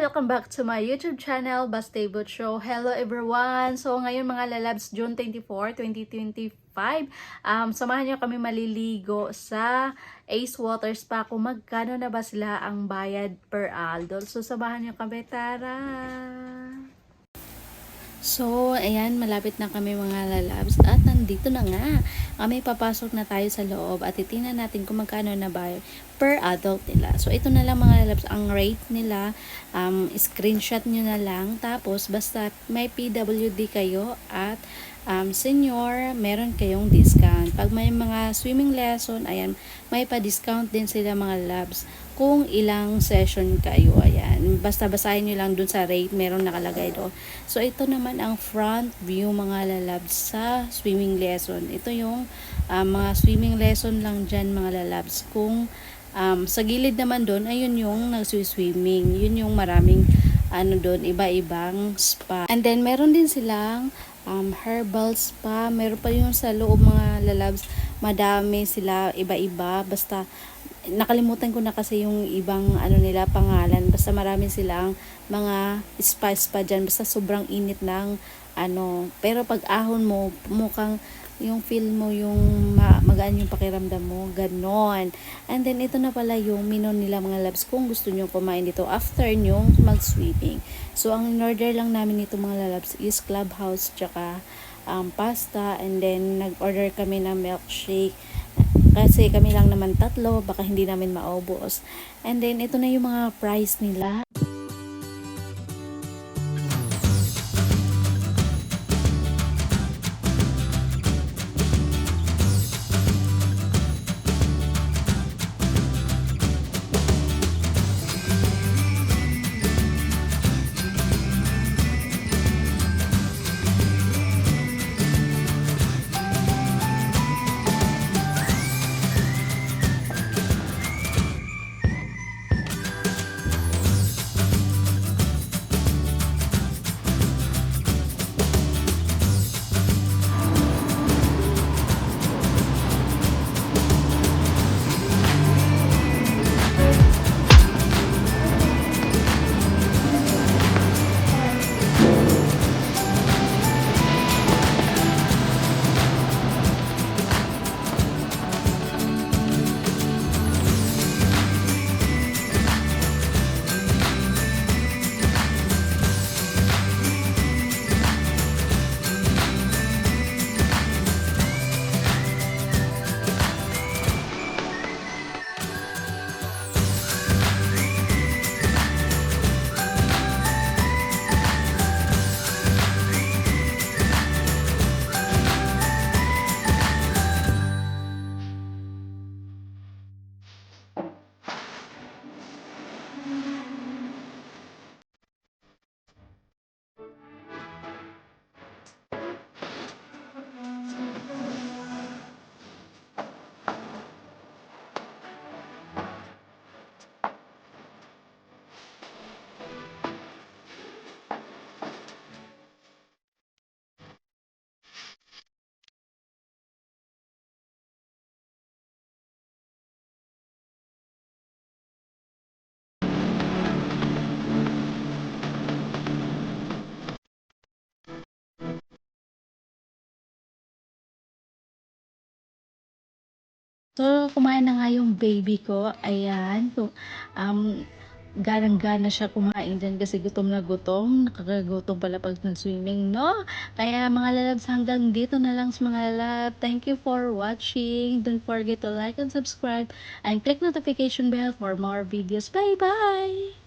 Welcome back to my YouTube channel, Bastable Show. Hello everyone! So ngayon mga lalabs, June 24, 2025, samahan nyo kami maliligo sa Ace Water Spa kung magkano na ba sila ang bayad per adult. So samahan nyo kami, tara! So, ayan, malapit na kami mga lalabs at nandito na nga. Kami papasok na tayo sa loob at titingnan natin kung magkano na ba per adult nila. So, ito na lang mga lalabs, ang rate nila, screenshot nyo na lang. Tapos, basta may PWD kayo at senior, meron kayong discount. Pag may mga swimming lesson, ayan, may pa-discount din sila mga labs kung ilang session kayo. Ayan, basta basahin nyo lang dun sa rate, meron nakalagay doon. So, ito naman ang front view mga lalabs sa swimming lesson. Ito yung mga swimming lesson lang dyan mga lalabs. Kung sa gilid naman doon, ayun yung nag-swimming. Yun yung maraming doon, iba-ibang spa. And then, meron din silang herbal spa. Meron pa yung sa loob mga lalabs. Madami sila, iba-iba. Basta, nakalimutan ko na kasi yung ibang nila pangalan. Basta marami silang mga spa dyan. Basta sobrang init ng Pero pag ahon mo, mukhang yung feel mo yung magaan yung pakiramdam mo, ganon. And then ito na pala yung menu nila mga labs kung gusto nyo kumain dito after nyo mag-swimming. So ang in-order lang namin nito mga labs is clubhouse tsaka pasta, and then nag-order kami ng milkshake kasi kami lang naman tatlo, baka hindi namin maubos. And then ito na yung mga price nila. So, kumain na nga yung baby ko. Ayan. So, ganang-gana siya kumain dyan kasi gutom na gutom. Nakakagutom pala pag nag-swimming, no? Kaya mga lalabs, hanggang dito na lang sa mga lalab. Thank you for watching. Don't forget to like and subscribe and click notification bell for more videos. Bye-bye!